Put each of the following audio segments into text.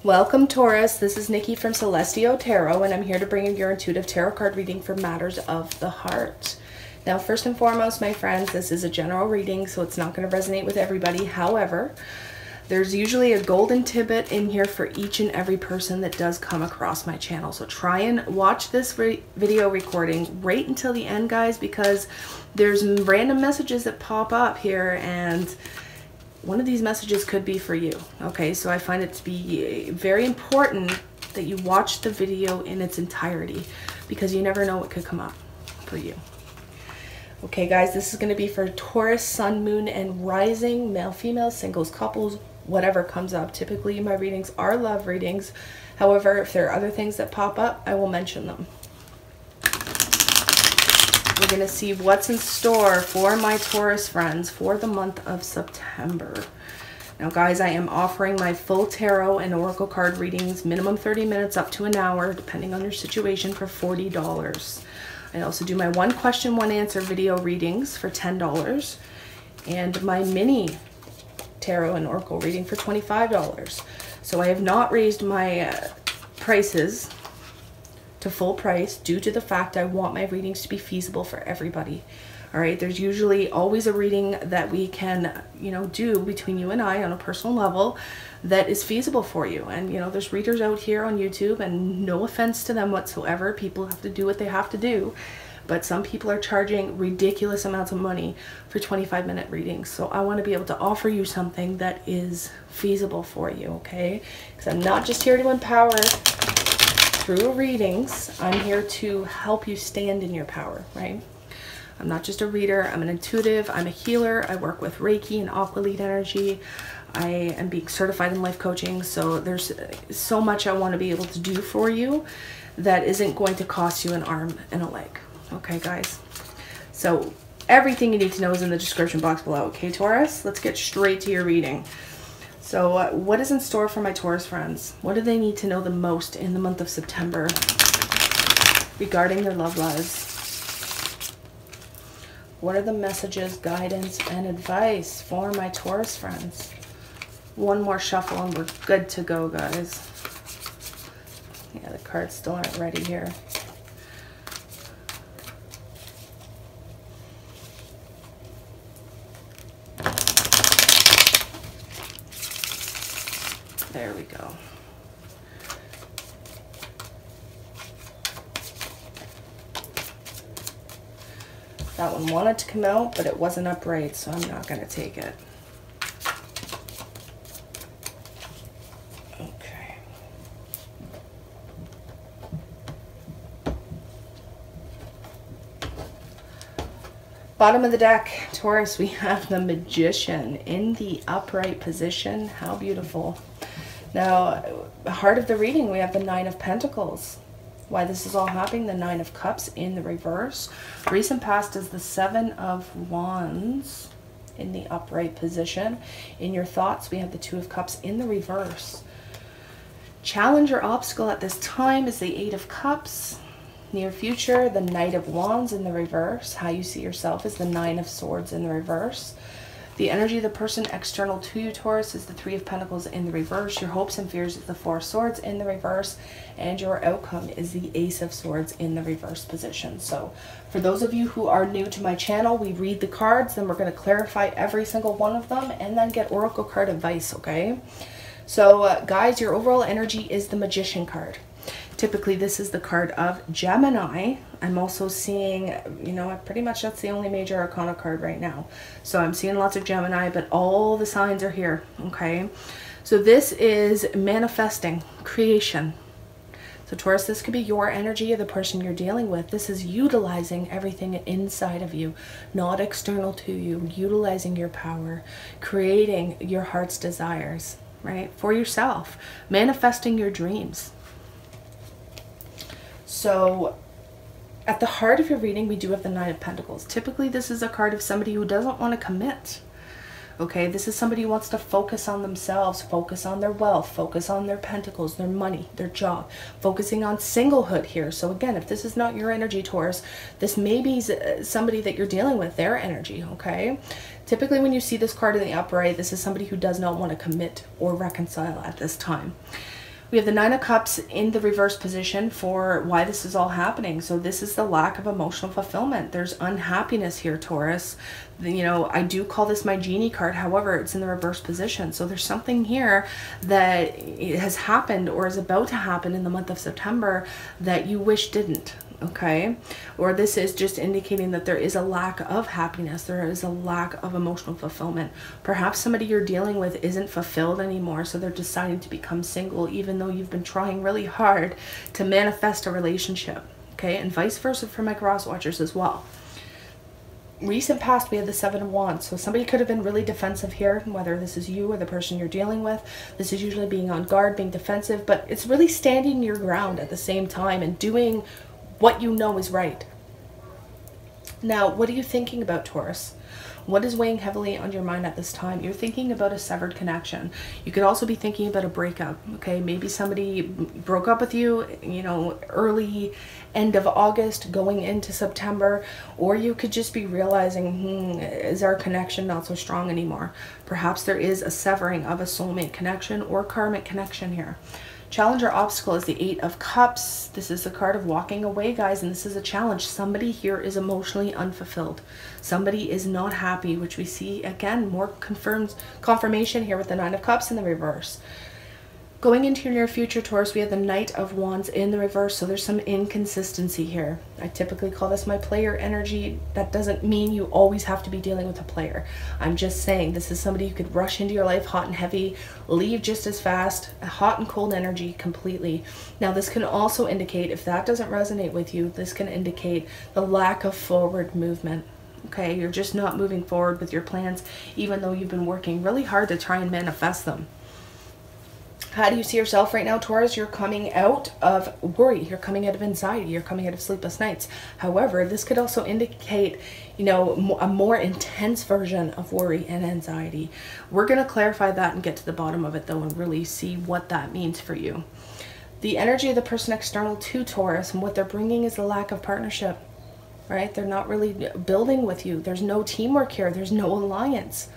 Welcome, Taurus. This is Nikki from Celestio Tarot, and I'm here to bring you your intuitive tarot card reading for matters of the heart. Now, first and foremost, my friends, this is a general reading, so it's not going to resonate with everybody. However, there's usually a golden tidbit in here for each and every person that does come across my channel. So try and watch this video recording right until the end, guys, because there's random messages that pop up here, and one of these messages could be for you. Okay, so I find it to be very important that you watch the video in its entirety, because you never know what could come up for you. Okay, guys, this is going to be for Taurus, Sun, Moon, and Rising, male, female, singles, couples, whatever comes up. Typically, my readings are love readings. However, if there are other things that pop up, I will mention them. We're going to see what's in store for my Taurus friends for the month of September. Now, guys, I am offering my full tarot and oracle card readings, minimum 30 minutes up to an hour, depending on your situation, for $40. I also do my one question, one answer video readings for $10, and my mini tarot and oracle reading for $25. So I have not raised my prices to full price due to the fact I want my readings to be feasible for everybody. All right, there's usually always a reading that we can, do between you and I on a personal level that is feasible for you. And, there's readers out here on YouTube, and no offense to them whatsoever. People have to do what they have to do. But some people are charging ridiculous amounts of money for 25-minute readings. So I want to be able to offer you something that is feasible for you, okay? Because I'm not just here to empower through readings. I'm here to help you stand in your power, right? I'm not just a reader. I'm an intuitive. I'm a healer. I work with Reiki and Aqua Lead Energy. I am being certified in life coaching. So there's so much I want to be able to do for you that isn't going to cost you an arm and a leg. Okay, guys? So everything you need to know is in the description box below. Okay, Taurus? Let's get straight to your reading. So what is in store for my Taurus friends? What do they need to know the most in the month of September regarding their love lives? What are the messages, guidance, and advice for my Taurus friends? One more shuffle and we're good to go, guys. Yeah, the cards still aren't ready here. There we go. That one wanted to come out, but it wasn't upright, so I'm not going to take it. Okay. Bottom of the deck, Taurus, we have the Magician in the upright position. How beautiful. Now, heart of the reading, we have the Nine of Pentacles. Why this is all happening, the Nine of Cups in the reverse. Recent past is the Seven of Wands in the upright position. In your thoughts, we have the Two of Cups in the reverse. Challenge or obstacle at this time is the Eight of Cups. Near future, the Knight of Wands in the reverse. How you see yourself is the Nine of Swords in the reverse. The energy of the person external to you, Taurus, is the Three of Pentacles in the reverse. Your hopes and fears is the Four of Swords in the reverse. And your outcome is the Ace of Swords in the reverse position. So for those of you who are new to my channel, we read the cards, then we're going to clarify every single one of them, and then get oracle card advice, okay? So guys, your overall energy is the Magician card. Typically, this is the card of Gemini. I'm also seeing, pretty much that's the only major arcana card right now. So I'm seeing lots of Gemini, but all the signs are here, okay? So this is manifesting, creation. So Taurus, this could be your energy or the person you're dealing with. This is utilizing everything inside of you, not external to you, utilizing your power, creating your heart's desires, right? For yourself, manifesting your dreams. So at the heart of your reading, we do have the Nine of Pentacles. Typically, this is a card of somebody who doesn't want to commit. Okay, this is somebody who wants to focus on themselves, focus on their wealth, focus on their pentacles, their money, their job, focusing on singlehood here. So again, if this is not your energy, Taurus, this may be somebody that you're dealing with, their energy, okay? Typically, when you see this card in the upright, this is somebody who does not want to commit or reconcile at this time. We have the Nine of Cups in the reverse position for why this is all happening. So this is the lack of emotional fulfillment. There's unhappiness here, Taurus. You know, I do call this my genie card. However, it's in the reverse position. So there's something here that has happened or is about to happen in the month of September that you wish didn't. Okay, or this is just indicating that there is a lack of happiness, there is a lack of emotional fulfillment. Perhaps somebody you're dealing with isn't fulfilled anymore, so they're deciding to become single even though you've been trying really hard to manifest a relationship. Okay, and vice versa for my cross watchers as well. Recent past, we had the Seven of Wands, so somebody could have been really defensive here, whether this is you or the person you're dealing with. This is usually being on guard, being defensive, but it's really standing your ground at the same time and doing what you know is right. Now, what are you thinking about, Taurus? What is weighing heavily on your mind at this time? You're thinking about a severed connection. You could also be thinking about a breakup, okay? Maybe somebody broke up with you, you know, early end of August going into September, or you could just be realizing, is our connection not so strong anymore? Perhaps there is a severing of a soulmate connection or karmic connection here. Challenge or obstacle is the Eight of Cups. This is the card of walking away, guys, and this is a challenge. Somebody here is emotionally unfulfilled. Somebody is not happy, which we see, again, more confirmation here with the Nine of Cups in the reverse. Going into your near future, Taurus, we have the Knight of Wands in the reverse, so there's some inconsistency here. I typically call this my player energy. That doesn't mean you always have to be dealing with a player. I'm just saying this is somebody who could rush into your life hot and heavy, leave just as fast, hot and cold energy completely. Now, this can also indicate, if that doesn't resonate with you, this can indicate the lack of forward movement. Okay, you're just not moving forward with your plans, even though you've been working really hard to try and manifest them. How do you see yourself right now, Taurus? You're coming out of worry. You're coming out of anxiety. You're coming out of sleepless nights. However, this could also indicate, you know, a more intense version of worry and anxiety. We're going to clarify that and get to the bottom of it, though, and really see what that means for you. The energy of the person external to Taurus and what they're bringing is the lack of partnership, right? They're not really building with you. There's no teamwork here. There's no alliance.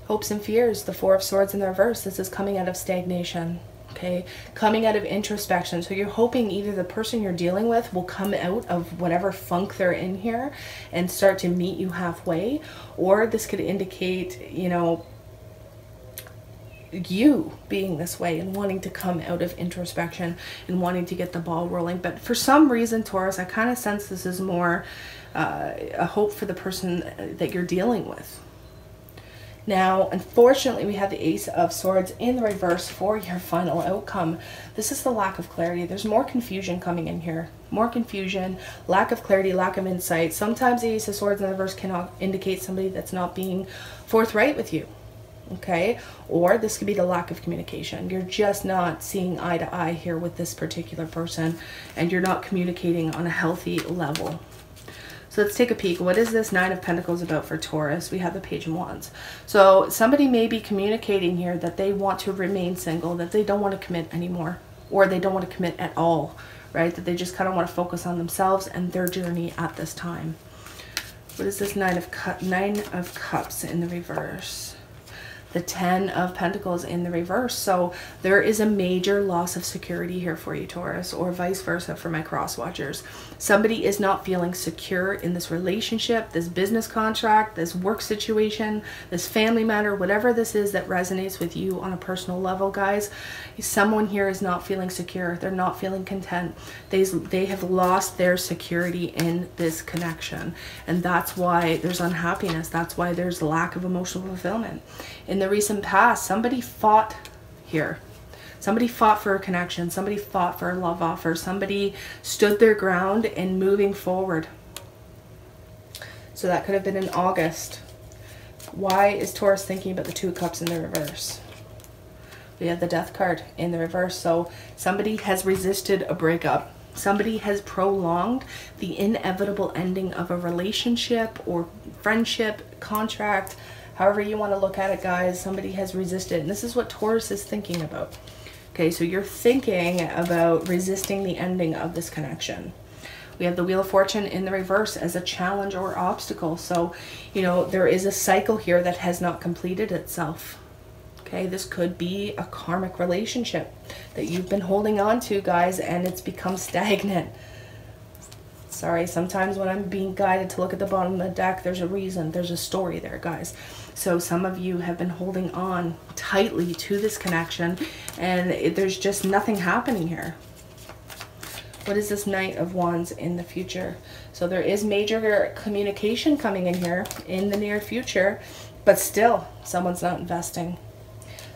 Hopes and fears, the Four of Swords in the reverse. This is coming out of stagnation, okay? Coming out of introspection. So you're hoping either the person you're dealing with will come out of whatever funk they're in here and start to meet you halfway, or this could indicate, you know, you being this way and wanting to come out of introspection and wanting to get the ball rolling. But for some reason, Taurus, I kind of sense this is more a hope for the person that you're dealing with. Now, unfortunately, we have the Ace of Swords in the reverse for your final outcome. This is the lack of clarity. There's more confusion coming in here. More confusion, lack of clarity, lack of insight. Sometimes the Ace of Swords in the reverse can indicate somebody that's not being forthright with you. Okay, or this could be the lack of communication. You're just not seeing eye to eye here with this particular person, and you're not communicating on a healthy level. So let's take a peek. What is this Nine of Pentacles about for Taurus? We have the Page of Wands. So somebody may be communicating here that they want to remain single, that they don't want to commit anymore, or they don't want to commit at all, right? That they just kind of want to focus on themselves and their journey at this time. What is this Nine of Cups in the reverse? The Ten of Pentacles in the reverse. So there is a major loss of security here for you, Taurus, or vice versa for my cross watchers. Somebody is not feeling secure in this relationship, this business contract, this work situation, this family matter, whatever this is that resonates with you on a personal level, guys. Someone here is not feeling secure. They're not feeling content. They have lost their security in this connection. And that's why there's unhappiness. That's why there's lack of emotional fulfillment. In the recent past, somebody fought here. Somebody fought for a connection. Somebody fought for a love offer. Somebody stood their ground in moving forward. So that could have been in August. Why is Taurus thinking about the Two of Cups in the reverse? We have the Death card in the reverse. So somebody has resisted a breakup. Somebody has prolonged the inevitable ending of a relationship or friendship, contract, however you want to look at it, guys. Somebody has resisted. And this is what Taurus is thinking about. Okay, so you're thinking about resisting the ending of this connection. We have the Wheel of Fortune in the reverse as a challenge or obstacle. So, you know, there is a cycle here that has not completed itself. Okay, this could be a karmic relationship that you've been holding on to, guys, and it's become stagnant. Sorry, sometimes when I'm being guided to look at the bottom of the deck, there's a reason, there's a story there, guys. So some of you have been holding on tightly to this connection, and there's just nothing happening here. What is this Knight of Wands in the future? So there is major communication coming in here in the near future, but still, someone's not investing.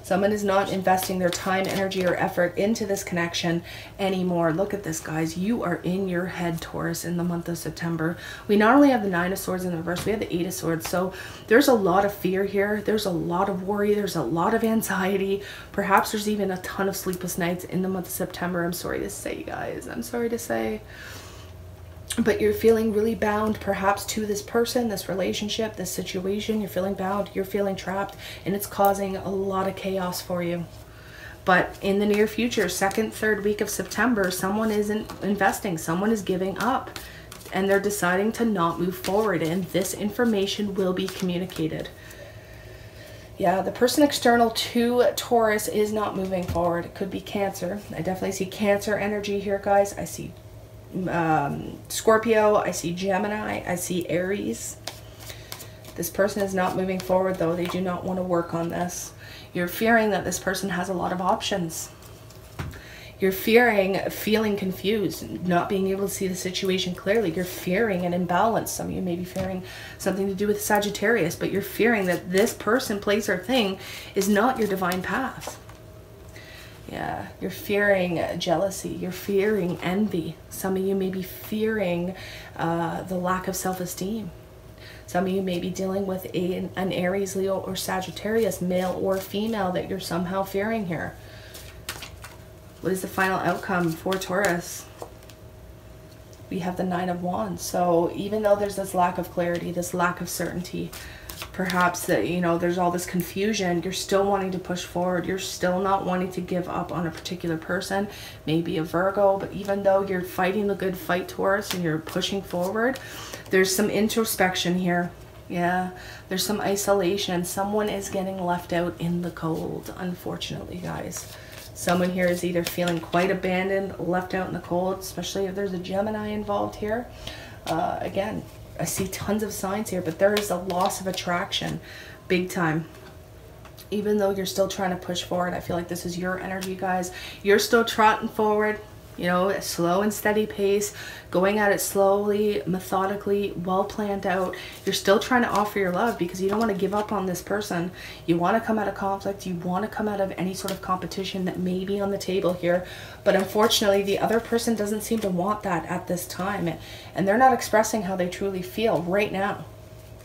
Someone is not investing their time, energy, or effort into this connection anymore. Look at this, guys. You are in your head, Taurus, in the month of September. We not only have the Nine of Swords in the reverse, we have the Eight of Swords. So there's a lot of fear here. There's a lot of worry. There's a lot of anxiety. Perhaps there's even a ton of sleepless nights in the month of September. I'm sorry to say, guys. I'm sorry to say. But you're feeling really bound perhaps to this person, this relationship, this situation. You're feeling bound, you're feeling trapped, and it's causing a lot of chaos for you. But in the near future, second, third week of September, someone isn't investing, someone is giving up, and they're deciding to not move forward, and this information will be communicated. Yeah, the person external to Taurus is not moving forward. It could be Cancer. I definitely see Cancer energy here, guys. I see Scorpio, I see Gemini, I see Aries. This person is not moving forward, though. They do not want to work on this. You're fearing that this person has a lot of options. You're feeling confused, not being able to see the situation clearly. You're fearing an imbalance. Some of you may be fearing something to do with Sagittarius, but you're fearing that this person, place, or thing is not your divine path. Yeah, you're fearing jealousy. You're fearing envy. Some of you may be fearing the lack of self-esteem. Some of you may be dealing with an Aries, Leo, or Sagittarius, male or female, that you're somehow fearing here. What is the final outcome for Taurus? We have the Nine of Wands. So even though there's this lack of clarity, this lack of certainty, perhaps that, you know, there's all this confusion, you're still wanting to push forward. You're still not wanting to give up on a particular person, maybe a Virgo. But even though you're fighting the good fight, Taurus, and you're pushing forward, there's some introspection here. Yeah, there's some isolation. Someone is getting left out in the cold, unfortunately, guys. Someone here is either feeling quite abandoned, left out in the cold, especially if there's a Gemini involved here. Again, I see tons of signs here, but there is a loss of attraction, big time. Even though you're still trying to push forward, I feel like this is your energy, guys. You're still trotting forward, you know, a slow and steady pace, going at it slowly, methodically, well planned out. You're still trying to offer your love because you don't want to give up on this person. You want to come out of conflict. You want to come out of any sort of competition that may be on the table here. But unfortunately, the other person doesn't seem to want that at this time. And they're not expressing how they truly feel right now.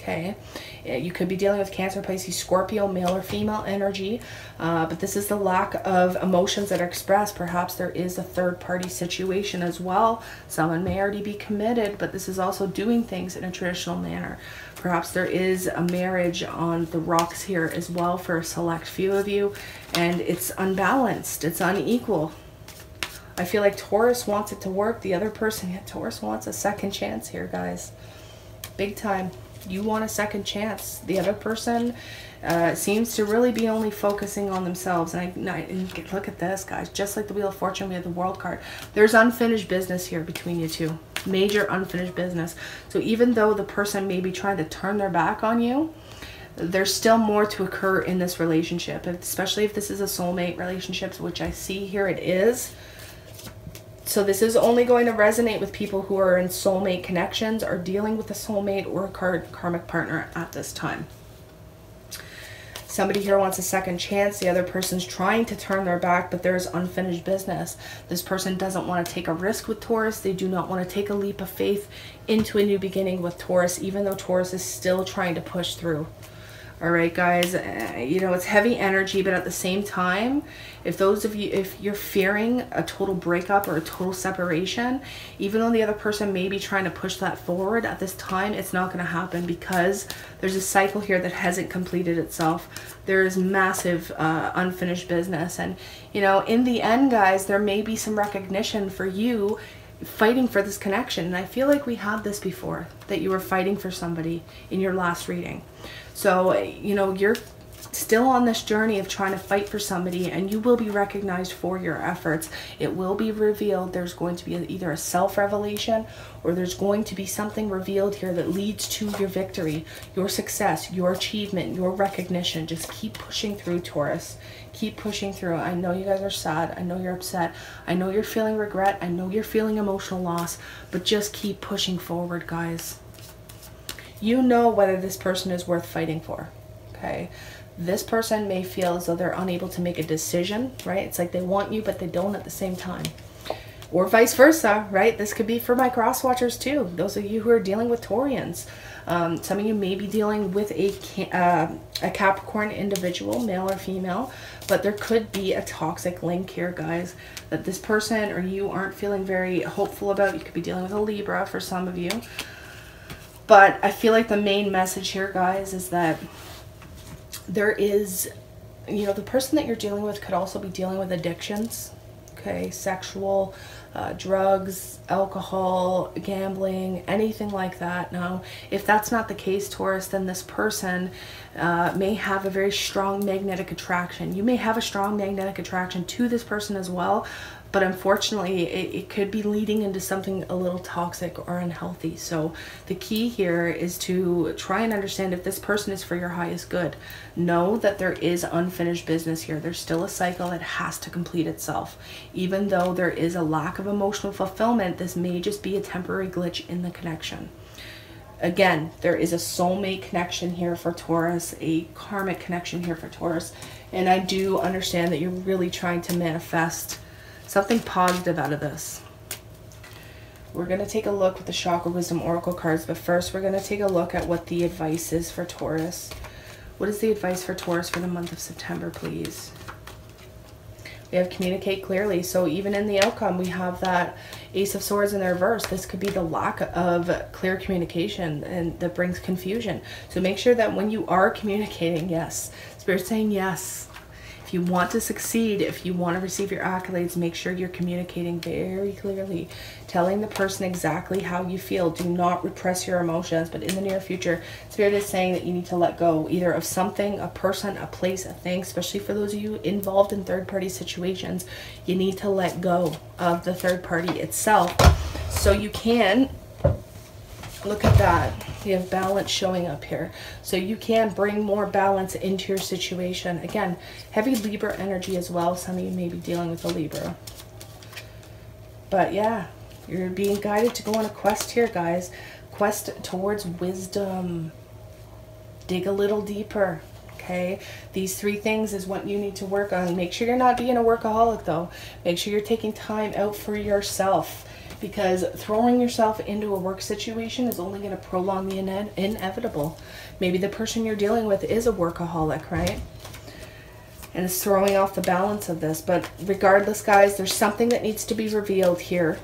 Okay, you could be dealing with Cancer, Pisces, Scorpio, male or female energy, but this is the lack of emotions that are expressed. Perhaps there is a third-party situation as well. Someone may already be committed, but this is also doing things in a traditional manner. Perhaps there is a marriage on the rocks here as well for a select few of you, and it's unbalanced, it's unequal. I feel like Taurus wants it to work. The other person, yeah, Taurus wants a second chance here, guys. Big time. You want a second chance. The other person seems to really be only focusing on themselves. And look at this, guys. Just like the Wheel of Fortune, we have the World card. There's unfinished business here between you two. Major unfinished business. So even though the person may be trying to turn their back on you, there's still more to occur in this relationship. Especially if this is a soulmate relationship, which I see here it is. So this is only going to resonate with people who are in soulmate connections or dealing with a soulmate or a karmic partner at this time. Somebody here wants a second chance. The other person's trying to turn their back, but there's unfinished business. This person doesn't want to take a risk with Taurus. They do not want to take a leap of faith into a new beginning with Taurus, even though Taurus is still trying to push through. All right, guys, you know, it's heavy energy, but at the same time, if you're fearing a total breakup or a total separation, even though the other person may be trying to push that forward at this time, it's not going to happen because there's a cycle here that hasn't completed itself. There is massive unfinished business. And, you know, in the end, guys, there may be some recognition for you fighting for this connection. And I feel like we had this before, that you were fighting for somebody in your last reading. So, you know, you're still on this journey of trying to fight for somebody, and you will be recognized for your efforts. It will be revealed. There's going to be either a self-revelation, or there's going to be something revealed here that leads to your victory, your success, your achievement, your recognition. Just keep pushing through, Taurus. Keep pushing through. I know you guys are sad. I know you're upset. I know you're feeling regret. I know you're feeling emotional loss, but just keep pushing forward, guys. You know whether this person is worth fighting for, okay? This person may feel as though they're unable to make a decision, right? It's like they want you, but they don't at the same time. Or vice versa, right? This could be for my cross watchers too. Those of you who are dealing with Taurians. Some of you may be dealing with a Capricorn individual, male or female, but there could be a toxic link here, guys, that this person or you aren't feeling very hopeful about. You could be dealing with a Libra for some of you. But I feel like the main message here, guys, is that there is, you know, the person that you're dealing with could also be dealing with addictions, okay, sexual, drugs, alcohol, gambling, anything like that. Now, if that's not the case, Taurus, then this person may have a very strong magnetic attraction. You may have a strong magnetic attraction to this person as well, but unfortunately it could be leading into something a little toxic or unhealthy. So the key here is to try and understand if this person is for your highest good. Know that there is unfinished business here. There's still a cycle that has to complete itself. Even though there is a lack of emotional fulfillment, this may just be a temporary glitch in the connection. Again, there is a soulmate connection here for Taurus, a karmic connection here for Taurus, and I do understand that you're really trying to manifest something positive out of this. We're going to take a look with the Chakra Wisdom Oracle cards, but first we're going to take a look at what the advice is for Taurus. What is the advice for Taurus for the month of September, please? We have communicate clearly. So even in the outcome, we have that Ace of Swords in the reverse. This could be the lack of clear communication, and that brings confusion. So make sure that when you are communicating, yes, Spirit's saying yes. If you want to succeed, if you want to receive your accolades, make sure you're communicating very clearly, telling the person exactly how you feel. Do not repress your emotions. But in the near future, Spirit is saying that you need to let go either of something, a person, a place, a thing, especially for those of you involved in third-party situations. You need to let go of the third party itself so you can, look at that. You have balance showing up here. So you can bring more balance into your situation. Again, heavy Libra energy as well. Some of you may be dealing with a Libra. But yeah, you're being guided to go on a quest here, guys. Quest towards wisdom. Dig a little deeper. Okay, these three things is what you need to work on. Make sure you're not being a workaholic though. Make sure you're taking time out for yourself, because throwing yourself into a work situation is only going to prolong the inevitable. Maybe the person you're dealing with is a workaholic, right? And it's throwing off the balance of this. But regardless, guys, there's something that needs to be revealed here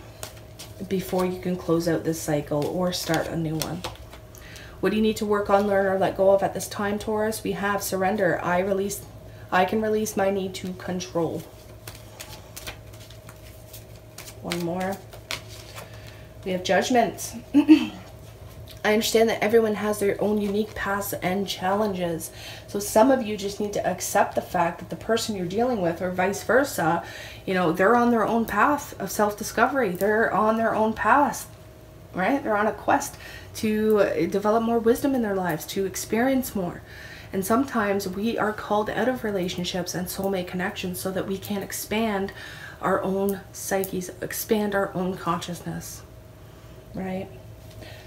before you can close out this cycle or start a new one. What do you need to work on, learn, or let go of at this time, Taurus? We have surrender. I can release my need to control. One more. We have judgment. I understand that everyone has their own unique paths and challenges. So some of you just need to accept the fact that the person you're dealing with, or vice versa, you know, they're on their own path of self-discovery. They're on their own path, right? They're on a quest to develop more wisdom in their lives, to experience more. And sometimes we are called out of relationships and soulmate connections so that we can expand our own psyches, expand our own consciousness. Right?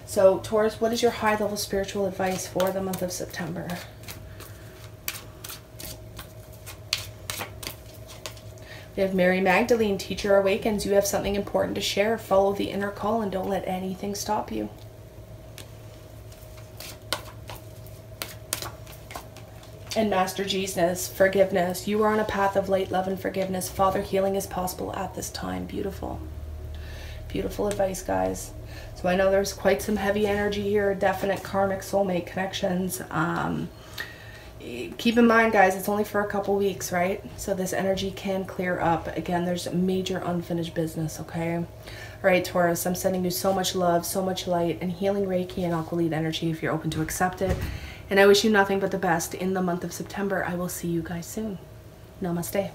So, Taurus, what is your high-level spiritual advice for the month of September? We have Mary Magdalene, Teacher Awakens. You have something important to share. Follow the inner call and don't let anything stop you. And Master Jesus, forgiveness. You are on a path of light, love, and forgiveness. Father, healing is possible at this time. Beautiful. Beautiful advice, guys. So I know there's quite some heavy energy here, definite karmic soulmate connections. Keep in mind, guys, it's only for a couple weeks, right? So this energy can clear up. Again, there's major unfinished business, okay? All right, Taurus, I'm sending you so much love, so much light, and healing Reiki and Aqua Lead energy if you're open to accept it. And I wish you nothing but the best in the month of September. I will see you guys soon. Namaste.